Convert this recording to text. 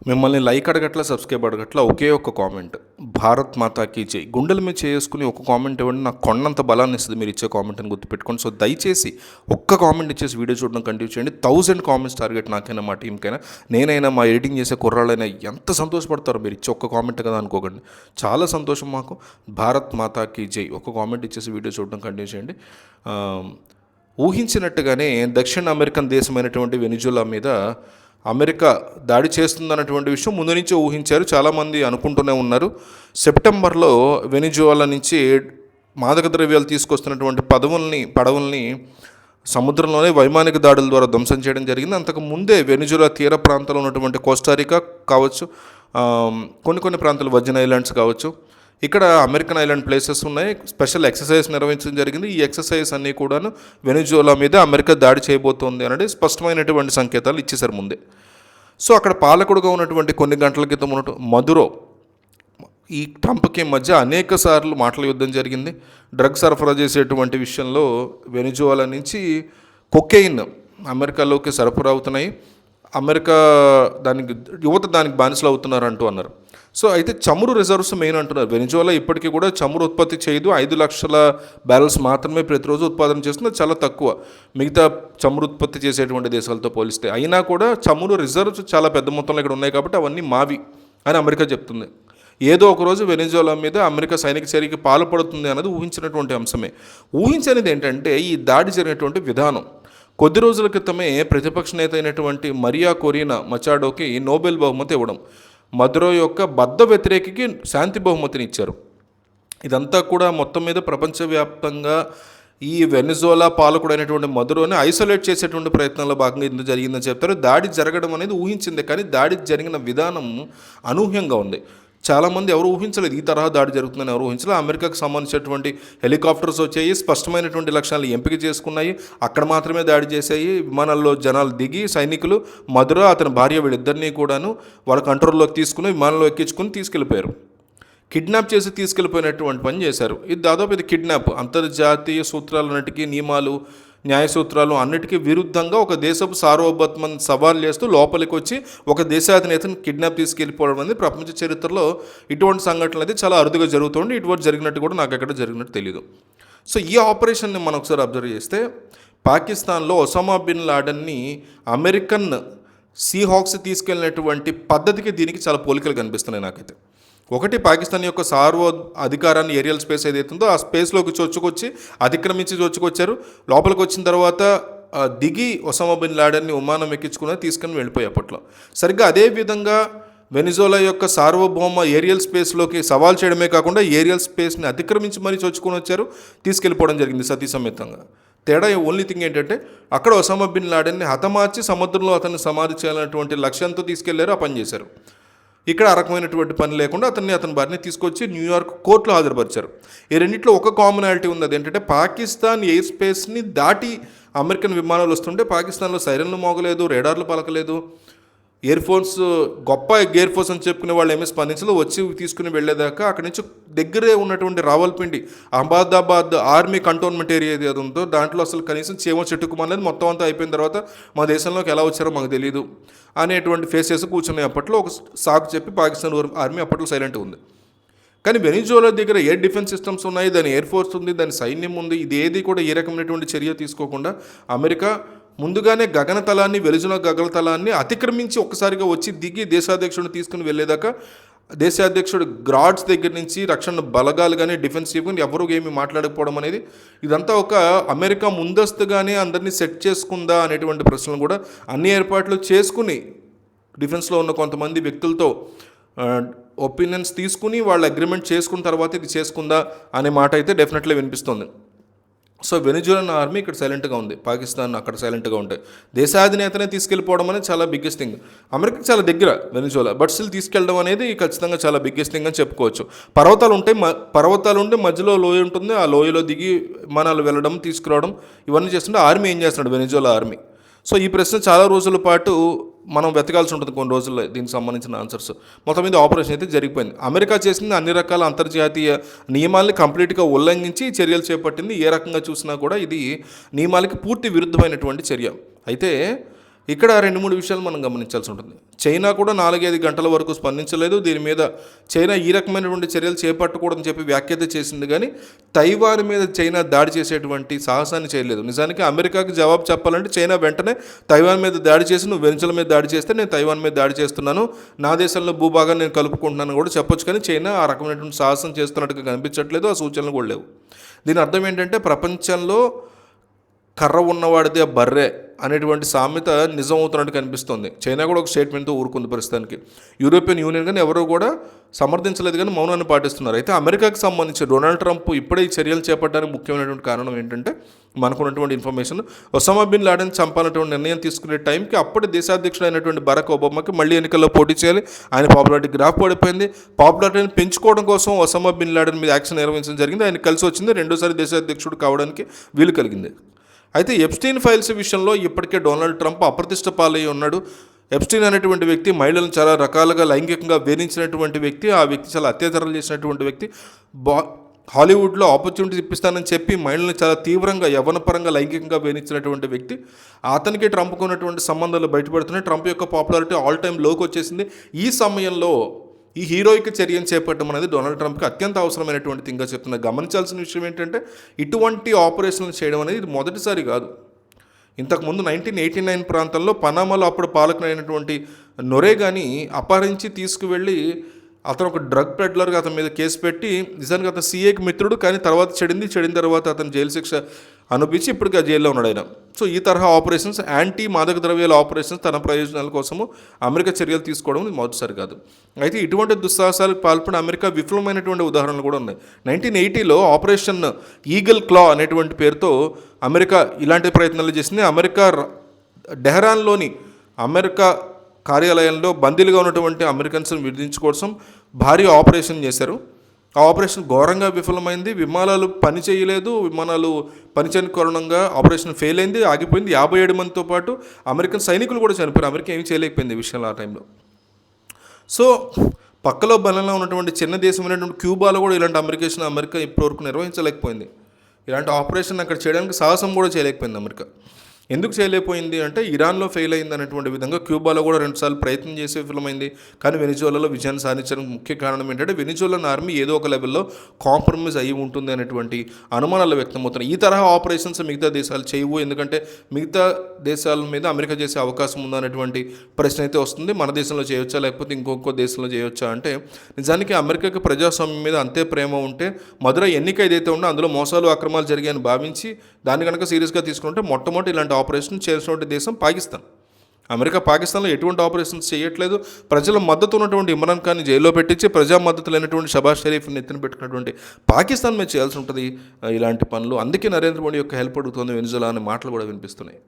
మిమ్మల్ని like అడగట్లా, subscribe అడగట్లా, ఒకే ఒక్క comment. Bharat మాతాకి జై. గుండెల మీద చేసుకుని ఒక కామెంట్ ఇవ్వండి, నాకు కొండంత బలాన్ని ఇస్తుంది మీరు ఇచ్చే కామెంట్ అని గుర్తుపెట్టుకోండి. సో దయచేసి ఒక్క కామెంట్ ఇచ్చేసి వీడియో చూడడం కంటిన్యూ చేయండి. 1000 కామెంట్స్ టార్గెట్ నాకైనా, మా టీంకైనా, నేనైనా, మా ఎడిటింగ్ చేసే కుర్రాళ్ళైనా ఎంత సంతోషపడతారో మీరు ఇచ్చే ఒక్క కామెంట్ కదా అనుకోకండి. చాలా సంతోషం మాకు. భారత్ మాతాకి జై. ఒక కామెంట్ ఇచ్చేసి వీడియో చూడడం కంటిన్యూ చేయండి. ఊహించినట్టుగానే దక్షిణ అమెరికన్ దేశమైనటువంటి వెనిజులా మీద అమెరికా దాడి చేస్తుందన్నటువంటి విషయం ముందు నుంచే ఊహించారు. చాలామంది అనుకుంటూనే ఉన్నారు. సెప్టెంబర్లో వెనిజులా నుంచి మాదక ద్రవ్యాలు తీసుకొస్తున్నటువంటి పడవల్ని సముద్రంలోనే వైమానిక దాడుల ద్వారా ధ్వంసం చేయడం జరిగింది. అంతకు ముందే వెనిజులా తీర ప్రాంతంలో ఉన్నటువంటి కోస్టారికా కావచ్చు, కొన్ని ప్రాంతాలు వర్జిన్ ఐలాండ్స్ కావచ్చు, ఇక్కడ అమెరికన్ ఐలాండ్ ప్లేసెస్ ఉన్నాయి. స్పెషల్ ఎక్సర్సైజ్ నిర్వహించడం జరిగింది. ఈ ఎక్సర్సైజ్ అన్నీ కూడాను వెనిజులా మీద అమెరికా దాడి చేయబోతోంది అనేది స్పష్టమైనటువంటి సంకేతాలు ఇచ్చేశారు ముందే. సో అక్కడ పాలకుడుగా ఉన్నటువంటి కొన్ని గంటల క్రితం ఉన్నట్టు మదురో, ఈ ట్రంప్కి మధ్య అనేక సార్లు మాటల యుద్ధం జరిగింది. డ్రగ్ సరఫరా చేసేటువంటి విషయంలో వెనిజులా నుంచి కొకెయిన్ అమెరికాలోకి సరఫరా అవుతున్నాయి. అమెరికా దానికి బానిసలు అవుతున్నారు అన్నారు. సో అయితే చమురు రిజర్వ్స్ మెయిన్ అంటున్నారు. వెనిజులా ఇప్పటికీ కూడా చమురు ఉత్పత్తి చేయదు. 5 లక్షల బ్యారెల్స్ మాత్రమే ప్రతిరోజు ఉత్పాదన చేస్తుంది. చాలా తక్కువ మిగతా చమురు ఉత్పత్తి చేసేటువంటి దేశాలతో పోలిస్తే. అయినా కూడా చమురు రిజర్వ్స్ చాలా పెద్ద మొత్తంలో ఇక్కడ ఉన్నాయి కాబట్టి అవన్నీ మావి అని అమెరికా చెప్తుంది. ఏదో ఒకరోజు వెనిజులా మీద అమెరికా సైనిక చర్యకి పాల్పడుతుంది అన్నది ఊహించినటువంటి అంశమే. ఊహించనిది ఏంటంటే ఈ దాడి జరిగినటువంటి విధానం. కొద్ది రోజుల క్రితమే ప్రతిపక్ష నేత అయినటువంటి మరియా కొరీనా మచాడోకి నోబెల్ బహుమతి ఇవ్వడం, మదురో యొక్క బద్ధ వ్యతిరేకికి శాంతి బహుమతిని ఇచ్చారు. ఇదంతా కూడా మొత్తం మీద ప్రపంచవ్యాప్తంగా ఈ వెనిజులా పాలకుడైనటువంటి మదురోని ఐసోలేట్ చేసేటువంటి ప్రయత్నంలో భాగంగా ఇందుకు జరిగిందని చెప్తారు. దాడి జరగడం అనేది ఊహించింది, కానీ దాడి జరిగిన విధానం అనూహ్యంగా ఉంది. చాలామంది ఎవరు ఊహించలేదు, ఈ తరహా దాడి జరుగుతుందని ఎవరు ఊహించలేదు. అమెరికాకు సంబంధించినటువంటి హెలికాప్టర్స్ వచ్చాయి, స్పష్టమైనటువంటి లక్ష్యాలను ఎంపిక చేసుకున్నాయి, అక్కడ మాత్రమే దాడి చేశాయి. విమానాల్లో జనాలు దిగి సైనికులు మదురో అతని భార్య వీళ్ళిద్దరినీ కూడాను వాళ్ళ కంట్రోల్లోకి తీసుకుని విమానంలో ఎక్కించుకుని తీసుకెళ్ళిపోయారు. కిడ్నాప్ చేసి తీసుకెళ్ళిపోయినటువంటి పని చేశారు. ఇది దాదాపు ఇది కిడ్నాప్. అంతర్జాతీయ సూత్రాలన్నిటికీ, నియమాలు, న్యాయ సూత్రాలు అన్నిటికీ విరుద్ధంగా ఒక దేశపు సార్వభౌమత్వాన్ని సవాల్ చేస్తూ లోపలికి వచ్చి ఒక దేశాధినేతను కిడ్నాప్ తీసుకెళ్ళిపోవడం అనేది ప్రపంచ చరిత్రలో ఇటువంటి సంఘటనలు అయితే చాలా అరుదుగా జరుగుతుంది. ఇటువంటి జరిగినట్టు కూడా నాకు ఎక్కడ జరిగినట్టు తెలియదు. సో ఈ ఆపరేషన్ని మనం ఒకసారి అబ్జర్వ్ చేస్తే, పాకిస్తాన్లో ఒసామా బిన్ లాడన్ని అమెరికన్ సీహాక్స్ తీసుకెళ్ళినటువంటి పద్ధతికి దీనికి చాలా పోలికలు కనిపిస్తున్నాయి నాకైతే. ఒకటి, పాకిస్తాన్ యొక్క అధికారాన్ని, ఏరియల్ స్పేస్ ఏదైతుందో ఆ స్పేస్లోకి చొచ్చుకొచ్చి అతిక్రమించి చొచ్చుకొచ్చారు. లోపలికి వచ్చిన తర్వాత దిగి ఒసామా బిన్ లాడన్ని విమానం ఎక్కించుకుని తీసుకుని వెళ్ళిపోయి అప్పట్లో. సరిగ్గా అదేవిధంగా వెనిజులా యొక్క సార్వభౌమ ఏరియల్ స్పేస్లోకి సవాల్ చేయడమే కాకుండా ఏరియల్ స్పేస్ని అతిక్రమించి మరీ చొచ్చుకొని వచ్చారు, తీసుకెళ్ళిపోవడం జరిగింది సతీ సమేతంగా. తేడా ఓన్లీ థింగ్ ఏంటంటే అక్కడ ఒసామా బిన్ లాడన్ని హతమార్చి సముద్రంలో అతన్ని సమాధి చేయాలన్నటువంటి లక్ష్యంతో తీసుకెళ్లారు, ఆ పని చేశారు. ఇక్కడ ఆ రకమైనటువంటి పని లేకుండా అతని భార్యని తీసుకొచ్చి న్యూయార్క్ కోర్టులో హాజరుపరిచారు. ఈ రెండింటిలో ఒక కామనాలిటీ ఉంది. అదేంటంటే పాకిస్తాన్ ఎయిర్ స్పేస్ని దాటి అమెరికన్ విమానాలు వస్తుంటే పాకిస్తాన్లో సైరన్లు మోగలేదు, రేడార్లు పలకలేదు. ఎయిర్ ఫోర్స్ గొప్ప ఎయిర్ ఫోర్స్ అని చెప్పుకునే వాళ్ళు ఏమీ స్పందించలేదు. వచ్చి తీసుకుని వెళ్ళేదాకా అక్కడి నుంచి దగ్గరే ఉన్నటువంటి Rawalpindi, Ahmedabad army cantonment area ఏది ఉందో దాంట్లో అసలు కనీసం చేమో చెట్టుకుమనేది మొత్తం అంతా అయిపోయిన తర్వాత మా దేశంలోకి ఎలా వచ్చారో మాకు తెలియదు అనేటువంటి ఫేస్ చేసి కూర్చునే అప్పట్లో ఒక సాకు చెప్పి పాకిస్తాన్ ఆర్మీ అప్పట్లో సైలెంట్గా ఉంది. కానీ వెనిజులా దగ్గర ఎయిర్ డిఫెన్స్ సిస్టమ్స్ ఉన్నాయి, దాని ఎయిర్ ఫోర్స్ ఉంది, దాని సైన్యం ఉంది. ఇది ఏది కూడా ఏ రకమైనటువంటి చర్య తీసుకోకుండా అమెరికా ముందుగానే వెనిజులా గగనతలాన్ని అతిక్రమించి ఒక్కసారిగా వచ్చి దిగి దేశాధ్యక్షుడిని తీసుకుని వెళ్ళేదాకా దేశాధ్యక్షుడు గ్రాడ్స్ దగ్గర నుంచి రక్షణ బలగాలు కానీ డిఫెన్సివ్ కానీ ఎవరు ఏమి మాట్లాడకపోవడం అనేది, ఇదంతా ఒక అమెరికా ముందస్తుగానే అందరినీ సెట్ చేసుకుందా అనేటువంటి ప్రశ్నలు కూడా అన్ని ఏర్పాట్లు చేసుకుని డిఫెన్స్లో ఉన్న కొంతమంది వ్యక్తులతో ఒపీనియన్స్ తీసుకుని వాళ్ళు అగ్రిమెంట్ చేసుకున్న తర్వాత ఇది చేసుకుందా అనే మాట అయితే డెఫినెట్లీ వినిపిస్తుంది. సో వెనిజులన్ ఆర్మీ ఇక్కడ సైలెంట్గా ఉంది, పాకిస్తాన్ అక్కడ సైలెంట్గా ఉంటాయి. దేశాధినేతనే తీసుకెళ్ళిపోవడం అనేది చాలా బిగ్గెస్ట్ థింగ్. అమెరికాకి చాలా దగ్గర వెనిజులా, బట్ స్టిల్ తీసుకెళ్ళడం అనేది ఖచ్చితంగా చాలా బిగ్గెస్ట్ థింగ్ అని చెప్పుకోవచ్చు. పర్వతాలు ఉంటే మధ్యలో లోయ ఉంటుంది, ఆ లోయలో దిగి విమానాలు వెళ్ళడం తీసుకురావడం ఇవన్నీ చేస్తుంటే ఆర్మీ ఏం చేస్తున్నాడు వెనిజులా ఆర్మీ? సో ఈ ప్రశ్న చాలా రోజుల పాటు మనం వెతకాల్సి ఉంటుంది, కొన్ని రోజుల్లో దీనికి సంబంధించిన ఆన్సర్స్. మొత్తం మీద ఆపరేషన్ అయితే జరిగిపోయింది. అమెరికా చేసింది అన్ని రకాల అంతర్జాతీయ నియమాల్ని కంప్లీట్గా ఉల్లంఘించి చర్యలు చేపట్టింది. ఏ రకంగా చూసినా కూడా ఇది నియమాలకి పూర్తి విరుద్ధమైనటువంటి చర్య. అయితే ఇక్కడ 2-3 విషయాలు మనం గమనించాల్సి ఉంటుంది. చైనా కూడా 4-5 గంటల వరకు స్పందించలేదు. దీని మీద చైనా ఈ రకమైనటువంటి చర్యలు చేపట్టకూడదని చెప్పి వ్యాఖ్యత చేసింది, కానీ తైవాన్ మీద చైనా దాడి చేసేటువంటి సాహసాన్ని చేయలేదు. నిజానికి అమెరికాకి జవాబు చెప్పాలంటే చైనా వెంటనే తైవాన్ మీద దాడి చేసి, నువ్వు వెనిజులా మీద దాడి చేస్తే నేను తైవాన్ మీద దాడి చేస్తున్నాను, నా దేశంలో భూభాగాన్ని నేను కలుపుకుంటున్నాను కూడా చెప్పొచ్చు. కానీ చైనా ఆ రకమైనటువంటి సాహసం చేస్తున్నట్టుగా కనిపించట్లేదు, ఆ సూచనలు కూడా లేవు. దీని అర్థం ఏంటంటే ప్రపంచంలో కర్ర ఉన్నవాడిదే బర్రె అనేటువంటి సామెత నిజం అవుతున్నట్టు కనిపిస్తుంది. చైనా కూడా ఒక స్టేట్మెంట్తో ఊరుకుంది ప్రస్తుతానికి. యూరోపియన్ యూనియన్ కానీ ఎవరు కూడా సమర్థించలేదు, కానీ మౌనాన్ని పాటిస్తున్నారు. అయితే అమెరికాకి సంబంధించి డొనాల్డ్ ట్రంప్ ఇప్పుడే ఈ చర్యలు చేపట్టడానికి ముఖ్యమైనటువంటి కారణం ఏంటంటే, మనకున్నటువంటి ఇన్ఫర్మేషన్, ఒసామా బిన్ లాడెన్ చంపాలన్నటువంటి నిర్ణయం తీసుకునే టైంకి అప్పటి దేశాధ్యక్షుడు అయినటువంటి బరాక్ ఒబామాకి మళ్ళీ ఎన్నికల్లో పోటీ చేయాలి. ఆయన పాపులారిటీ గ్రాఫ్ పడిపోయింది. పాపులారిటీని పెంచుకోవడం కోసం ఒసామా బిన్ లాడెన్ మీద యాక్షన్ నిర్వహించడం జరిగింది. ఆయన కలిసి వచ్చింది, రెండోసారి దేశాధ్యక్షుడు కావడానికి వీలు కలిగింది. అయితే ఎప్స్టీన్ ఫైల్స్ విషయంలో ఇప్పటికే డొనాల్డ్ ట్రంప్ అప్రతిష్ట పాలయ్యి ఉన్నాడు. ఎప్స్టీన్ అనేటువంటి వ్యక్తి మహిళలను చాలా రకాలుగా లైంగికంగా వేధించినటువంటి వ్యక్తి, ఆ వ్యక్తి చాలా అత్యాచారాలు చేసినటువంటి వ్యక్తి. హాలీవుడ్లో ఆపర్చునిటీ ఇప్పిస్తానని చెప్పి మహిళలను చాలా తీవ్రంగా యవ్వనపరంగా లైంగికంగా వేధించినటువంటి వ్యక్తి. అతనికి ట్రంప్కు ఉన్నటువంటి సంబంధాలు బయటపడుతున్నాయి. ట్రంప్ యొక్క పాపులారిటీ ఆల్ టైమ్ లోకి వచ్చేసింది. ఈ సమయంలో ఈ హీరోయిక్ చర్యను చేపట్టడం అనేది డొనాల్డ్ ట్రంప్కి అత్యంత అవసరమైనటువంటి థింగ్గా చెప్తున్నా. గమనించాల్సిన విషయం ఏంటంటే, ఇటువంటి ఆపరేషన్లు చేయడం అనేది ఇది మొదటిసారి కాదు. ఇంతకుముందు 1989 ప్రాంతంలో పనామాలో అప్పుడు పాలకునైనటువంటి నొరేగాని అపహరించి తీసుకువెళ్ళి, అతను ఒక డ్రగ్ పెడ్లర్గా అతని మీద కేసు పెట్టి, నిజానికి అతను సీఏకి మిత్రుడు, కానీ తర్వాత చెడిన తర్వాత అతను జైలు శిక్ష అనుభవించి ఇప్పటికీ ఆ జైల్లో ఉన్నాడు ఆయన. సో ఈ తరహా ఆపరేషన్స్, యాంటీ మాదక ద్రవ్యాల ఆపరేషన్స్ తన ప్రయోజనాల కోసము అమెరికా చర్యలు తీసుకోవడం ఇది మొదటిసారి కాదు. అయితే ఇటువంటి దుస్సాహసాలకు పాల్పడిన అమెరికా విఫలమైనటువంటి ఉదాహరణలు కూడా ఉన్నాయి. 1980లో ఆపరేషన్ ఈగల్ క్లా అనేటువంటి పేరుతో అమెరికా ఇలాంటి ప్రయత్నాలు చేసింది. అమెరికా డెహ్రాన్లోని అమెరికా కార్యాలయంలో బందీలుగా ఉన్నటువంటి అమెరికన్స్ని విడిపించుకోవడం భారీ ఆపరేషన్ చేశారు. ఆ ఆపరేషన్ ఘోరంగా విఫలమైంది. విమానాలు పనిచేయలేదు, విమానాలు పనిచేయని కారణంగా ఆపరేషన్ ఫెయిల్ అయింది, ఆగిపోయింది. 57 మందితో పాటు అమెరికన్ సైనికులు కూడా చనిపోయారు. అమెరికా ఏమీ చేయలేకపోయింది ఈ విషయంలో ఆ టైంలో. సో పక్కలో బలంలో ఉన్నటువంటి చిన్న దేశం అయినటువంటి క్యూబాలో కూడా ఇలాంటి అమెరికా ఇప్పటివరకు నిర్వహించలేకపోయింది. ఇలాంటి ఆపరేషన్ అక్కడ చేయడానికి సాహసం కూడా చేయలేకపోయింది అమెరికా. ఎందుకు చేయలేకపోయింది అంటే, ఇరాన్లో ఫెయిల్ అయింది అనేటువంటి విధంగా క్యూబాలో కూడా 2 సార్లు ప్రయత్నం చేసి విఫలమైంది. కానీ వెనిజులాలో విజయాన్ని సాధించడానికి ముఖ్య కారణం ఏంటంటే, వెనిజులాన్ ఆర్మీ ఏదో ఒక లెవెల్లో కాంప్రమైజ్ అయ్యి ఉంటుంది అనేటువంటి అనుమానాలు వ్యక్తమవుతున్నాయి. ఈ తరహా ఆపరేషన్స్ మిగతా దేశాలు చేయవు, ఎందుకంటే మిగతా దేశాల మీద అమెరికా చేసే అవకాశం ఉందనేటువంటి ప్రశ్న అయితే వస్తుంది. మన దేశంలో చేయొచ్చా లేకపోతే ఇంకొక దేశంలో చేయొచ్చా అంటే, నిజానికి అమెరికాకి ప్రజాస్వామ్యం మీద అంతే ప్రేమ ఉంటే, మధుర ఎన్నిక ఏదైతే ఉందో అందులో మోసాలు అక్రమాలు జరిగాయని భావించి దాన్ని కనుక సీరియస్గా తీసుకుంటే మొట్టమొదటి ఇలాంటి ఆపరేషన్ చేసినటువంటి దేశం పాకిస్తాన్. అమెరికా పాకిస్తాన్లో ఎటువంటి ఆపరేషన్స్ చేయట్లేదు. ప్రజల మద్దతు ఉన్నటువంటి ఇమ్రాన్ ఖాన్ని జైల్లో పెట్టించి ప్రజా మద్దతు లేనటువంటి షబాజ్ షరీఫ్ని ఎత్తున పెట్టుకున్నటువంటి పాకిస్తాన్ మీద చేయాల్సి ఉంటుంది ఇలాంటి పనులు. అందుకే నరేంద్ర మోడీ యొక్క హెల్ప్ అడుగుతుంది వెనిజులా అనే మాటలు కూడా వినిపిస్తున్నాయి.